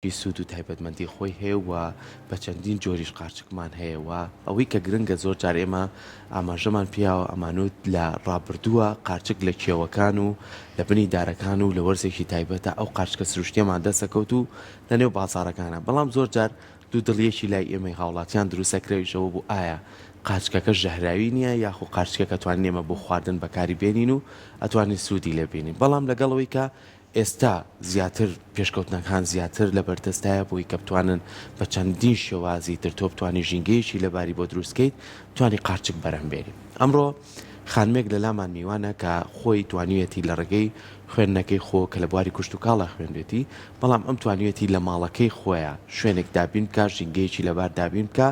سوود و تایبەتمەندی خۆی هەیە و بە چەندین جۆریش قارچکمان هەیە و ئەوەی کە گرنگە زۆر جار ئێمە ئاماژەمان پیاوە ئەمانوت لە ڕابردووە قارچک لە کێوەکان و لە بنی دارەکان و لە وەرزێکی تایبەتە ئەو قارچکە سروشتیەمان دەسەکەوت و لە نێو بازاڕەکانە بەڵام زۆر جار دوو دڵیەکی لای ئێمەی هاوڵاتیان دروستەکرێژەوە بوو ئایا قاچکەکە ژەهراوی نییە یاخو قارچکەکە توانین ئێمە بۆ خواردن بەکاری بێنین و ئەتوانین سوودی لێ بینین بەڵام لەگەڵەوەی کە ئێستا زیاتر پێشکەوتنەکان زیاتر لە بەردەستایە بۆی کە بتوانن بە چەندین شێوازی تر تۆ بتوانانی ژینگەیەکی لەباری بۆ دروستکەیت توانی قارچک بەرەمبێنی ئەمڕۆ خانمێک لە لامان میوانە کە خۆی توانیەتی لە ڕێگەی خوێندنەکەی خۆ کە لە بواری کوشت و کاڵە خوێنێتی بەڵام ئەم توانیەتی لە ماڵەکەی خۆیە شوێنێک دابین بکە ژینگەیەکی لەبار دابین بکە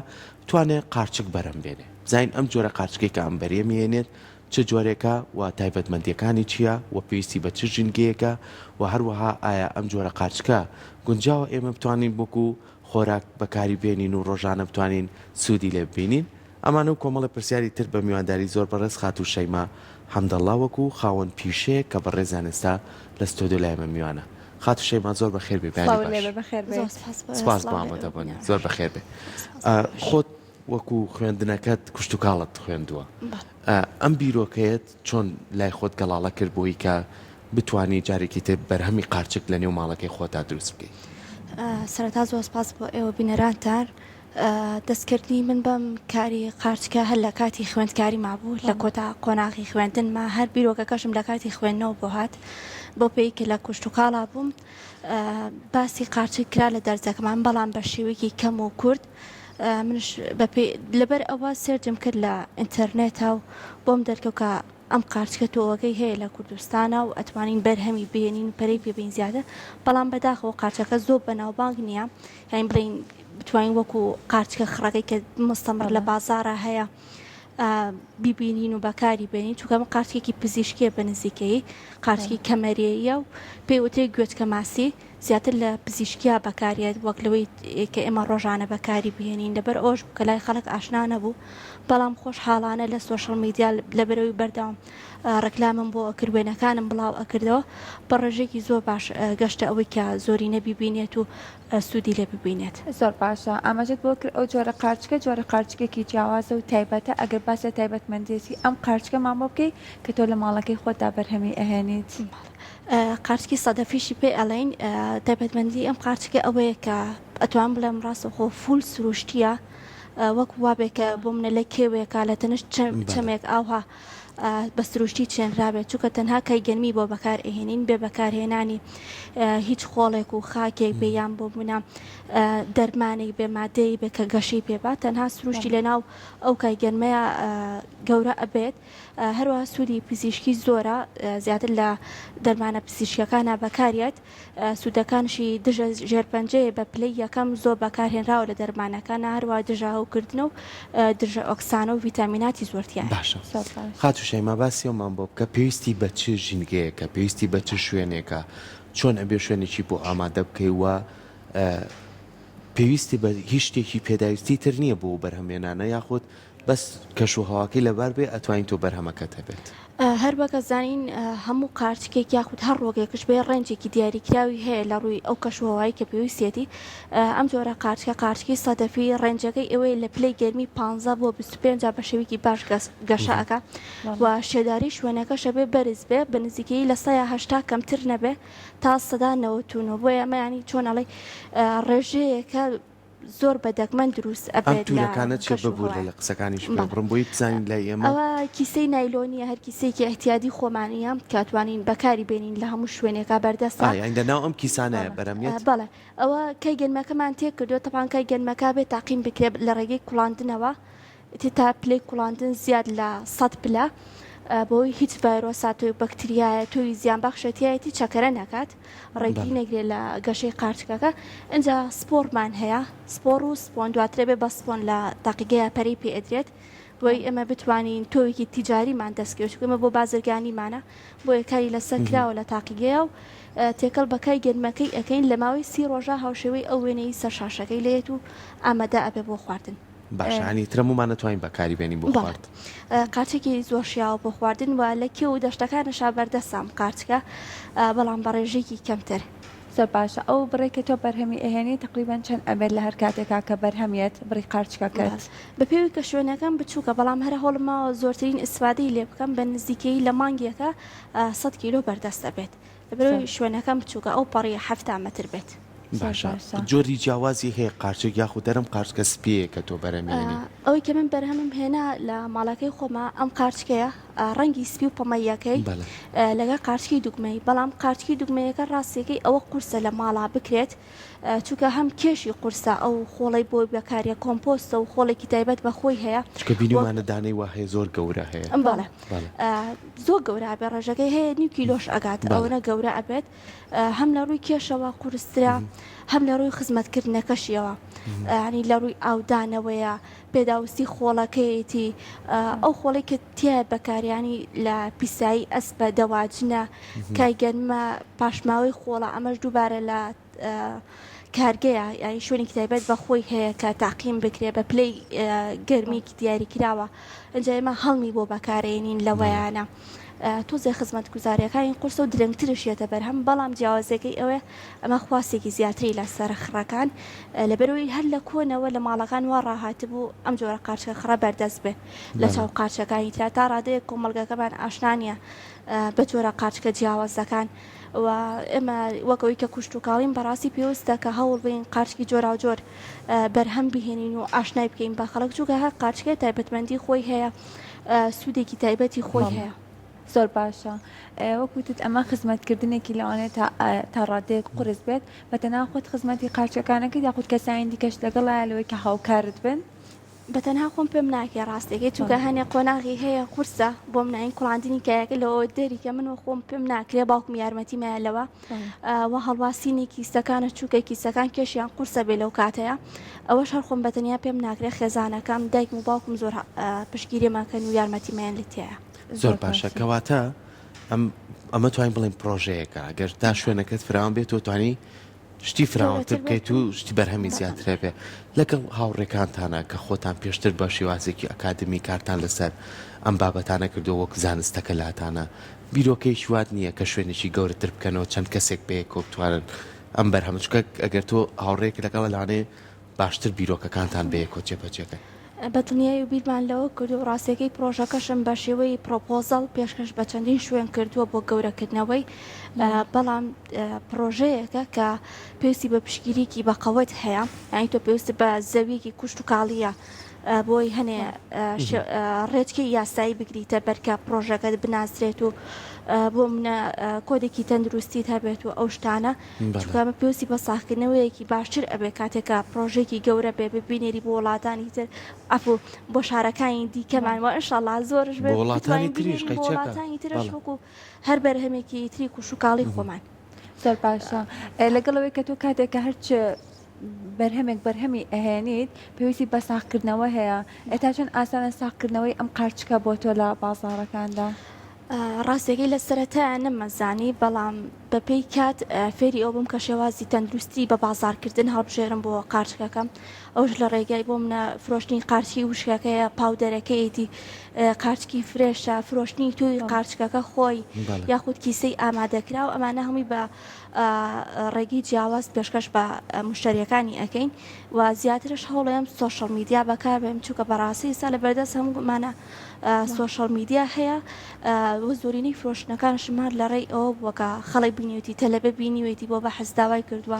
توانێت قارچک بەرەمبێنێ زین ئەم جۆرە قارچکەی کە ئەم بەرێمێنێت چه جۆرێکە و تایبەتمەندیەکانی چییە و پێویستی بە چ ژینگەیەکە و هەروەها ئایا ئەم جۆرە قارچکە گونجاوە ئێمە بتوانین بۆکو خۆراک بەکاری بێنین و ڕۆژانە بتوانین سوودی لێ ببینین ئەمانە و کۆمەڵە پرسیاری تر بە میوانداری زۆر بەڕێز خات و شەیما حەمدەڵڵا وەکو خاوەن پیشەیە کە بە ڕێزانستا لە ستۆدیۆ لای ئێمە میوانە خات و شەیما زۆر بەخێر بێ سپاس بۆ زۆر بەخێر بێ خۆت وەکو خوێندنەکەت کوشت و کاڵت خوێندووە ئەم بیرۆکەیەت چۆن لای خۆت گەڵاڵە کرد بۆی کە بتانی جارێکی تر بەرهەمی قارچک لە نێو ماڵەکەی خۆتا دروست بکەیت سەرەتا زۆر سپاس بۆ ئێوە بینەرانتان دەستکردنی من بەم کاری قارچکە هەر لە کاتی خوێندکاری مابوو لە کۆتا قۆناغی خوێندن ما هەر بیرۆکەکەشم لە کاتی خوێندنەوە بۆ هات بۆ پێی کە لە کوشت و کاڵا بووم باسی قارچک کرا لە دەرزەکەمان بەڵام بە شێوەیەکی کەم و کورد منش لەبەر ئەوە سێرجم کرد لە ئینتەرنێتە و بۆم دەرکەوت کە ئەم قارچکە تۆوەکەی هەیە لە کوردستانە و ئەتوانین بەرهەمی بێنین و پەرەی پێبین زیادە بەڵام بەداخەوە قارچەکە زۆر بەناوبانگ نییە یان بڵین بتوانین وەکو قارچکە خڕەکەی کە مستەمر لە بازارە هەیە بیبینین و بەکاری بێنین چونکە قارچێکی پزیشکیە بە نزیکەی قارچکی کەمەرەیە و پێوتەی گوێچکە ماسی زیاتر لە پزیشکیا بەکارێت وەک لەوەی کە ئێمە ڕۆژانە بەکاری بهێنین لەبەر ئەوش کە لای خەڵک ئاشنا نەبوو بەڵام خۆش حاڵانە لە سۆشەڵ میدیا لەبەرەوەی بەردەوام ڕکلامم بۆ ئەکردوێنەکانم بڵاو ئەکردەوە بە ڕێژێکی زۆر باش گەشتە ئەوەی کە زۆری نەبیبینێت و سوودی لێ ببینێت زۆر باشە ئاماژەت بۆ کرد ئەو جۆرە قارچکە جۆرە قارچکێکی جیاوازە و تایبەتە ئەگەر باسە تایبەتمەندێتی ئەم قارچکە مامۆ بکەی کە تۆ لە ماڵەکەی خۆتا بەرهەمی ئەهێنیت قارچکی سەدەفیشی پێ ئەڵین تایبەتمەندی ئەم قارچکە ئەوەیە کە ئەتوان بڵێم ڕاستە خۆ فول سروشتیە وەک وابێت کە بۆ منە لە کێوێکە لە تەنش چەمێک ئاوها بە سروشتی چێنرابێت چونکە تەنها کەی گەرمی بۆ بەکار ئەهێنین بێ بەکارهێنانی هیچ خۆڵێک و خاکێک بێیان بۆ بوونە دەرمانێک بێ مادەی بێ کە گەشەی پێبا تەنها سروشتی لەناو ئەو کای گەرمەیە گەورە ئەبێت هەروە سوودی پزیشکی زۆرە زیاتر لە دەرمانە پزیشکەکانە بەکارێت سوودەکانشی دژە ژێرپەنجەیە بە پلەی یەکەم زۆر بەکارهێنراوە لە دەرمانەکانە هەروە دژاوکردن و دژە ئۆکسانە و ڤیتامیناتی زۆرتیان باشە خات و شەیما باسیەوەمان بۆ بکە پێویستی بە چ ژینگەیەکە پێویستی بە چ شوێنێکە چۆن ئەبێ شوێنێکی بۆ ئامادە بکەی وە پێویستی بە هیچ شتێکی پێداویستی تر نییە بۆ بەرهەمێنانە یاخود بەس کەشوهواکەی لەبار بێ ئەتوانین تۆ بەرهەمەکەت هەبێت هەر بەکە زانین هەموو قارچکێک یاخود هەر ڕۆگێکش بێ ڕێنجێکی دیاریکراوی هەیە لە ڕووی ئەو کەشوهەوایی کە پێویستێتی ئەم جۆرە قارچکە قارچکی سەدەفی ڕێنجەکەی ئەوەی لە پلەی گەرمی 15 بۆ 25 بە شێوەیەکی باش گەشەکە و شێداری شوێنەکەشە بێ بەرز بێ بە نزیکەی لە 180 کەمتر نەبێ تا 190 بۆ ئەمەیانی چۆنەڵی ڕێژەیەکە زۆر بەدەگمەن دروست ئەبێت تورەکانە چێ ببوو لە قسەکانیش بڕم بۆی بزانین لای ئێمە ئەوە کیسەی نایلۆنیە هەر کیسێکی احتیادی خۆمانیە کاتوانین بەکاری بێنین لە هەموو شوێنێکا بەردەستە لەناو ئەم کیسانەیە بەرەمیێت بەڵێ ئەوە کەی گەنمەکەمان تێک کردو تەپان کەی گەنمەکە بێت تاقیم بکرێت لە ڕێگەی کوڵاندنەوە تا پلەی کوڵاندن زیاد لە 100 پلە بۆی هیچ ڤایرۆسات و بەکتریایە توی زیان بەخشەتیایەتی چەکەرە نەکات ڕێگی نەگرێت لە گەشەی قارچکەکە اینجا سپۆرمان هەیە سپۆر و سپۆن دواترێ بێ بە سپۆن لە تاقیگەیە پەرەی پێ ئەدرێت بۆی ئەمە بتوانین تۆیەکی تیجاریمان دەستکەوت ئەمە بۆ بازرگانیمانە بۆ یەکاری لەسەر کراوە لە تاقیگەیە و تێکەڵ بەکای گەنمەکەی ئەەکەین لە ماوەی 30 ڕۆژە هاوشێوەی ئەو وێنەی سەر شاشەکەی لێت و ئامادە ئەبێ بۆ خواردن باشانی ترەمومان نتوانین بەکاری بێنین بۆ خوارد قارچێکی زۆر شیاوە بۆ خواردن و لە کێ و دەشتەکانەشا بەردەستام قارچکە بەڵام بە ڕێژێکی کەمتر زۆر باشە ئەو بڕێکە تۆ بەرهەمی ئەهێنی تقریبان چەند ئەبێت لە هەر کاتێکا کە بەرهەمیت بڕی قارچکەکەت بە پێوی کە شوێنەکەم بچووکە بەڵام هەر هەوڵمەوە زۆرترین ئیسفادەی لێ بکەم بە نزیکەی لە مانگێکە 100 کیلۆ بەردەستە بێت لەبەرەوەی شوێنەکەم بچووکە ئەو پەڕی 7 مەتر بێت. باشە جۆری جیاوازی هەیە قارچێک یاخود دەرم قارچکە سپیەیە کە تۆ بەرەمێنی ئەوەی کە من بەرهەمم هێنا لە ماڵەکەی خۆمە ئەم قارچکەیە ڕەنگی سپی و پەمەیەکەی لەگە قارچکی دوگمەی بەڵام قارچکی دوگمەیەەکە ڕاستێکی ئەوە قورسە لە ماڵا بکرێت چونکە هەم کێشی قورسە ئەو خۆڵی بۆی بەکاریە کۆمپۆستە و خۆڵێکی تایبەت بە خۆی هەیە چکە بینیمانە دانەی وا هەیە زۆر گەورە هەیە بەڵێ زۆر گەورە بێ ڕێژەکەی هەیە 9 کیلۆش ئەگات ئەوەنە گەورە ئەبێت هەم لە ڕووی کێشەوە قورسترا هەم لە ڕووی خزمەتکردنەکەشیەوە ینی لە ڕووی ئاودانەوەیە پێداویستی خۆڵەکەیەتی ئەو خۆڵی کە تیا بەکاریانی لە پیسایی ئەسپە دەواجنە کایگەنمە پاشماوەی خۆڵە ئەمەش دووبارە لە کارگەیە ینی شوێنی تایبەت بە خۆی هەیە کە تاقیم بکرێ بە پلەی گەرمیکی دیاری کراوە ئەنج ئێمە هەڵمی بۆ بەکارێنین لەوەیانە تۆزێ خزمەت گوزاریەکانی قورسە و درەنگترشێتە بەرهەم بەڵام جیاوازەکەی ئەوێ ئەمە خواستێکی زیاتری لە سەرخڕەکان لەبەرەوەی هەر لە کۆنەوە لە ماڵەکان وا ڕاهاتبوو ئەم جۆرە قارچە خڕە بەردەست بێ لە چاو قارچەکانی ترا تا ڕادەیە کۆمەلگەکەمان ئاشنانە بە جۆرە قارچکە جیاوازەکان و ئێمە وەکەوەی کە کوشت و کاڵین بەڕاستی پێویستە کە هەوڵ بین قارچکی جۆرا و جۆر بەرهەم بهێنین و ئاشنای بکەین بە خەڵک چووکە هەر قارچکە تایبەتمەندی خۆی هەیە سوودێکی تایبەتی خۆی هەیە. زۆر باشە وەکوتت ئەمە خزمەتکردنێکی لەوانێت تا ڕادەیەک قرس بێت بە تەناخۆت خزمەتی قارچەکانەکەی یاخود کەسانی دیکەش لەگەڵایە لەوەی کە هاوکارت بن بە تەنها خۆم پێم ناکێ ڕاستێکی چونکە هەنێ قۆناغی هەیە قورسە بۆم ناین کوڵاندنی کایەکە لەوە دەری کە منەوە خۆم پێم ناکرێ باوکم یارمەتی مایە و هەڵواسینی کیسەکانە چووکە کیسەکان کێشیان قورسە بێ لەو کاتەیە ئەوەش هەر خۆم بەتەنیا پێم ناکرێ خێزانەکەم دایکم و باوکم زۆر پشگیریماکەن و یارمەتی مایان لێتیایە. زۆر باشە کەواتە ئەمە توانین بڵێن پرۆژەیەەکە گەر تا شوێنەکەت فراوان بێت و توانی شتی فراوانتر بکەیت و شتی بەرهەمی زیاترە بێ لەگەڵ هاوڕێکانتانە کە خۆتان پێشتر بە شێوازێکی ئەکادمی کارتان لەسەر ئەم بابەتانە کردو وەک زانستەکە لاتانە بیرۆکەی شوات نییە کە شوێنێکی گەورەتر بکەنەوە چەند کەسێک بەیە کۆ بتوانن ئەم بەرهەمچکە ئەگەر تۆ هاوڕێک لەگەڵ لانێ باشتر بیرۆکەکانتان بەیە کۆ جێبەجێکە بەدنیای و بیرمان لەوە کرد و ڕاستەکەی پرۆژەکەشم بە شێوەی پرۆپۆزەڵ پێشکەش بە چەندین شوێن کردووە بۆ گەورەکردنەوەی بەڵام پرۆژەیەەکە کە پێویستی بە پشگیریکی بەقەوت هەیە یانی تۆ پێویست بە زەویەکی کوشت و کاڵیە بۆی هەنێ ڕێچکی یاسایی بگریتە بەرکە پرۆژەکەت بناسرێت و بۆ منە کۆدێکی تەندروستیت هەبێت و ئەو شتانە چکمە پێویستی بە ساختکردنەوەیەکی باشتر ئەبێ کاتێکە پرۆژێکی گەورە بێ ببینێری بۆ وڵاتانی تر ئەفو بۆ شارەکانی دیکەمانەوە ئینشاءڵڵا زۆرش بێ وڵاتانی تریش وڵاتانی ترش وەکو هەر بەرهەمێکی تری کوش و کاڵی خۆمان. زۆر باشە لەگەڵەوەی کە تۆ کاتێکە هەرچ بەرهەمی ئەهێنیت پێویستی بە ساختکردنەوە هەیە ئێتا چەند ئاسانە ساختکردنەوەی ئەم قارچکە بۆ تۆ لە بازاڕەکاندا ڕاستێکی لە سەرەتایە نەمەزانی بەڵام بەپێی کات فێری ئەو بووم کە شێوازی تەندروستی بە بازارکردن هەڵبژێرم بۆ قارچکەکەم ئەوش لە ڕێگای بۆ منە فرۆشتنی قارچی وشکەکەیە پاودەرەکەیەتی قارچکی فرێشە فرۆشتنی توی قارچکەکە خۆی یاخود کیسەی ئامادەکرا و ئەمانە هەمووی بە ڕێگی جیاواز پێشکەش بە مشتریەکانی ئەەکەین و زیاترش هەوڵێم سۆشەڵ میدیا بەکاربێم چووکە بەڕاستی سا لە بەردەست هەموومانە سۆشەڵ میدیا هەیە و زۆرینەی فرۆشتنەکانشمان لە ڕێی ئەوە بووەکە خەڵی بینیوتی تەلەبە بینیوێتی بۆ بە حەزداوای کردووە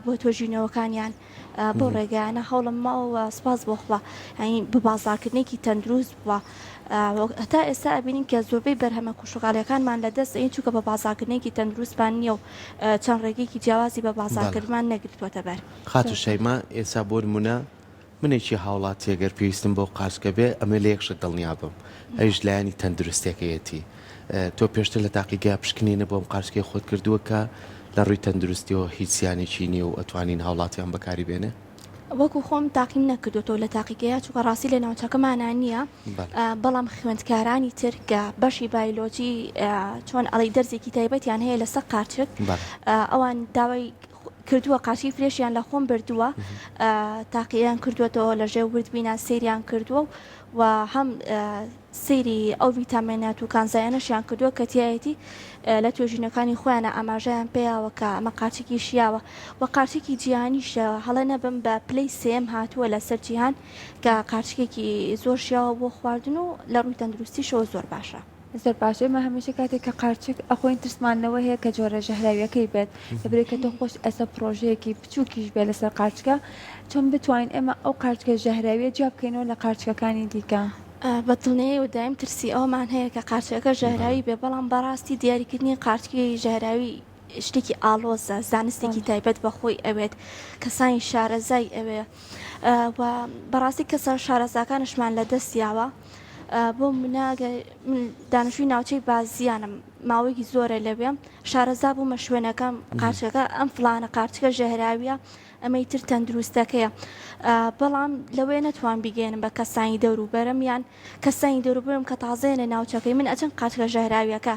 بۆ تۆژینەوەکانیان بۆ ڕێگایانە هەوڵم ماوە سپاس بۆخوا ینی ببازارکردنێکی تەندروست بووە هەتا ئێستا ئەبینین کە زۆربەی بەرهەمە کوشتگاڵیەکانمان لە دەست ئین چووکە بە بازارکردنێکی تەندروستمان نییە و چەند ڕێگەیەکی جیاوازی بە بازارکردمان نەگرتووەتە بەر خات و شەیما ئێستا بۆ نمونە منێکی هاوڵاتی ئەگەر پێویستم بۆ قارچکە بێ ئەمە لە یەکشت دڵنیا بم ئەویش لایانی تەندروستێکەیەتی تۆ پێشتر لە تاقیگا پشکنینە بۆم قارچکەی خۆت کردووە کە لە ڕووی تەندروستیەوە هیچ زیانێکی نییە و ئەتوانین هاوڵاتیان بەکاری بێنێ وەکو خۆم تاقیم نەکردوەوە لە تاقیگەیە چووکە ڕاستی لە ناوچەکەمانە نییە بەڵام خوێندکارانی تر کە بەشی بایۆلۆجی چۆن ئەڵی دەرزێکی تایبەتیان هەیە لەسەر قارچک ئەوان داوای کردووە قاچی فرێشیان لە خۆم بردووە تاقییان کردوێتەوە لە ژێ وردبینا سریان کردووە و هەم سەیری ئەو ڤیتامینات و کانزایانەشیان کردووە کە تایەتی لە توێژینەکانی خۆیانە ئاماژەیان پێیاوە کە ئەمە قاچێکی شیاوە و قاچێکی جیهانیشە هەڵە نەبم بە پلەی سێم هاتووە لە سەر جیهان کە قاچێکی زۆر شیاوە بۆ خواردن و لە ڕووی تەندروستیشەوە زۆر باشە. زۆر باشە مە هەمیشە کاتێک کە قارچک ئەخۆین ترسمانەوە هەیە کە جۆرە ژەهراویەکەی بێت دەبرێت کە تۆ خۆش ئەسە پرۆژەیەکی بچووکیش بێت لەسەر قارچکە چۆن بتوانین ئێمە ئەو قارچکە ژەهراویە جواب بکەینەوە لە قارچکەکانی دیکە. بەدڵنیایی و دایم ترسی ئەومان هەیە کە قارچەکە ژەهراوی بێ بەڵام بەڕاستی دیاریکردنی قارچکی ژەهراوی شتێکی ئالۆزە زانستێکی تایبەت بەخۆی ئەوێت کەسانی شارەزای ئەوێ و بەڕاستی کەسە شارەزاکانشمان لە دەستیاوە بۆ مناگە دانیشتووی ناوچەی بازیانم ماوەیەکی زۆرە لەوێ شارەزا بوومە شوێنەکەم قارچەکە ئەم فلانە قارچکە ژەهراویە ئەمەی تر تەندروستەکەیە بەڵام لەوێ نەتوان بگەێنم بە کەسانی دەوروبەرم یان کەسانی دەوروبەرم کە تازەیەنە ناوچەکەی من ئەچەند قارچکە ژەهراویەکە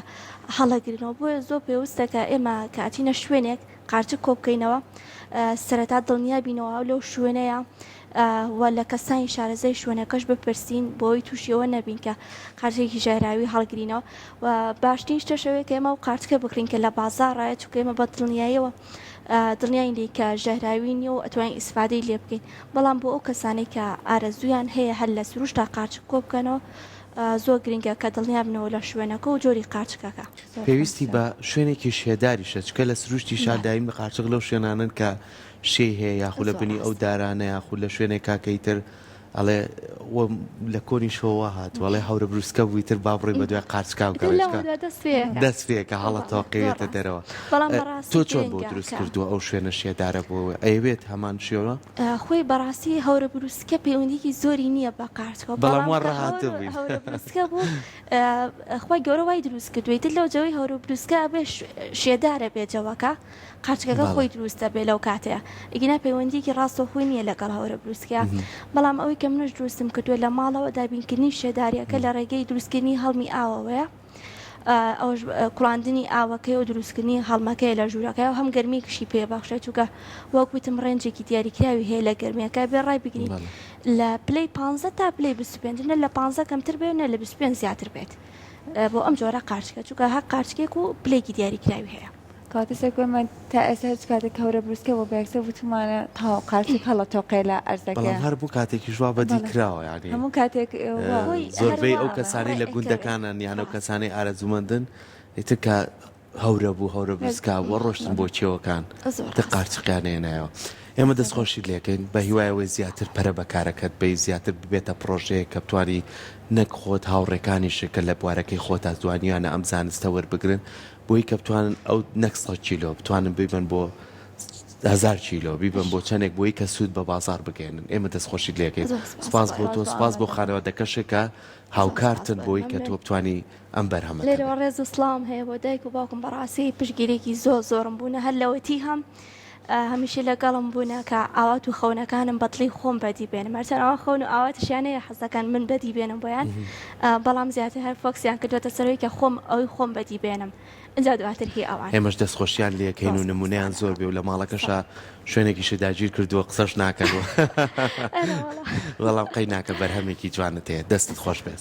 هەڵەگرنەوە بۆیە زۆر پێویستە کە ئێمە کاتینە شوێنێک قارچک کۆ بکەینەوە سەرەتا دڵنیا بینەوە لەو شوێنەیە و لە کەسانی شارەزای شوێنەکەش بپرسین بۆی تووشیەوە نەبین کە قارچێکی ژەهراوی هەڵگرینەوە و باشترین شتەشەوەی کە ئێمە و قارچکە بکڕین کە لە بازاڕایە چونکە ئێمە بە دڵنیاییەوە دڵنیاین لێ کە ژەهراوی نیە و ئەتوانین ئیسفادەی لێ بکەین بەڵام بۆ ئەو کەسانەی کە ئارەزویان هەیە هەر لە سروشتا قارچک کۆ بکەنەوە زۆر گرنگە کە دڵنیا بنەوە لە شوێنەکە و جۆری قارچکەکە پێویستی بە شوێنێکی شێداریشە چکە لە سروشتی شادایم بە قارچک لەو شوێنانن کە شێ هەیە یاخود لە بنی ئەو دارانە یاخود لە شوێنێک کاکەی تر ئەڵێ لە کۆنی شۆوە هات وڵێ هەورە بروسکە بووی تر با بڕێ بە دوای قارچکا و دەست پێکە هەڵەتەوەقەوێتە دەرەوە تۆ چۆن بۆ دروست کردووە ئەو شوێنە شێدارە بۆ ئەوێت هەمان شێوە خۆی بەڕاستی هەورە بروسکە پەیوەندیکی زۆری نییە بە قارچکەوە بەڵام وا ڕاهاتە بووین بوو خۆی گەورە وای دروست کردووی تر لەو جەوەی هەورە بروسکە بێ شێدارە بێجەوەکە قارچکەکە خۆی دروستە بێ لەو کاتەیە ئیگینا پەیوەندیکی ڕاستەخۆی نییە لەگەڵ هەورە بروسکە بەڵام ئەوەی کە منش دروستم کردووە لە ماڵەوە دابینکردنی شێداریەکە لە ڕێگەی دروستکردنی هەڵمی ئاوەوەیە ئەوش کوڵاندنی ئاوەکەی و دروستکردنی هەڵمەکەی لە ژوورەکەی و هەم گەرمیکشی پێبەخشێت چووکە وەکوتم ڕێنجێکی دیاریکراوی هەیە لە گەرمیەکە بێ ڕای بگرین لە پلەی 15 تا پلەی 25 نە لە 15 کەمتر بێت نە لە 25 زیاتر بێت بۆ ئەم جۆرە قارچکە چووکە هەر قارچکێک و پلەیکی دیاریکراوی هەیە کاتەسێکمە تا ئێستا کاتێک هەورە بروسکە بۆ بەیەکسەر وتمانە تا قارچک هەڵە تۆقێ لە ئەرزەکە هەر بوو کاتێکی ژوا بەدی کراوە یانی هەموو کاتێک زۆربەی ئەو کەسانی لە گوندەکانن یانە و کەسانی ئارەزومەندن ئیتر کە هەورە بوو هەورە بروسکا وە ڕۆشتن بۆ چێوەکان تە قارچقیانێنایەوە ئێمە دەستخۆشی لێکەین بە هیوایەوەی زیاتر پەرە بەکارەکەت بێ زیاتر ببێتە پرۆژەیە کە بتوانی نەک خۆت هاوڕێکانیشە کە لە بوارەکەی خۆت ئازوانیانە ئەم زانستە وەربگرن بۆی کە بتوانن ئەو نەک 100 کیلۆ بتوانن بیبن بۆ 1000 کیلۆ بیبن بۆ چەندێک بۆی کە سوود بە بازار بگەێنن ئێمە دەستخۆشی لێکەین سپاس بۆ تۆ سپاس بۆ خانەوەدەکەشێک کە هاوکارتن بۆی کە تۆ بتوانی ئەم بەرهەمە لێرەوە ڕێز و سڵام هەیە بۆ دایک و باوکم بەڕاستی پشگیرێکی زۆرم بوونە هەر لەوەتی هەمیشە لەگەڵم بوونە کە ئاوات و خەونەکانم بەدڵی خۆم بەدی بێنم مەرچەند ئەوە خەون و ئاواتشیانەیە حەزەکان من بەدی بێنم بۆیان بەڵام زیاتر هەر فۆکسیان کردوێتە سەرەوەی کە ئەوی خۆم بەدی بێنم اینجا دواتر هی ئەوان ئێمەش دەستخۆشیان لێکەین و نمونەیان زۆر بێ و لە ماڵەکەشە شوێنێکی شداگیر کردووە قسەش ناکەنەوە وەڵام قەی ناکە بەرهەمێکی جوانت هەیە دەستت خۆش بێت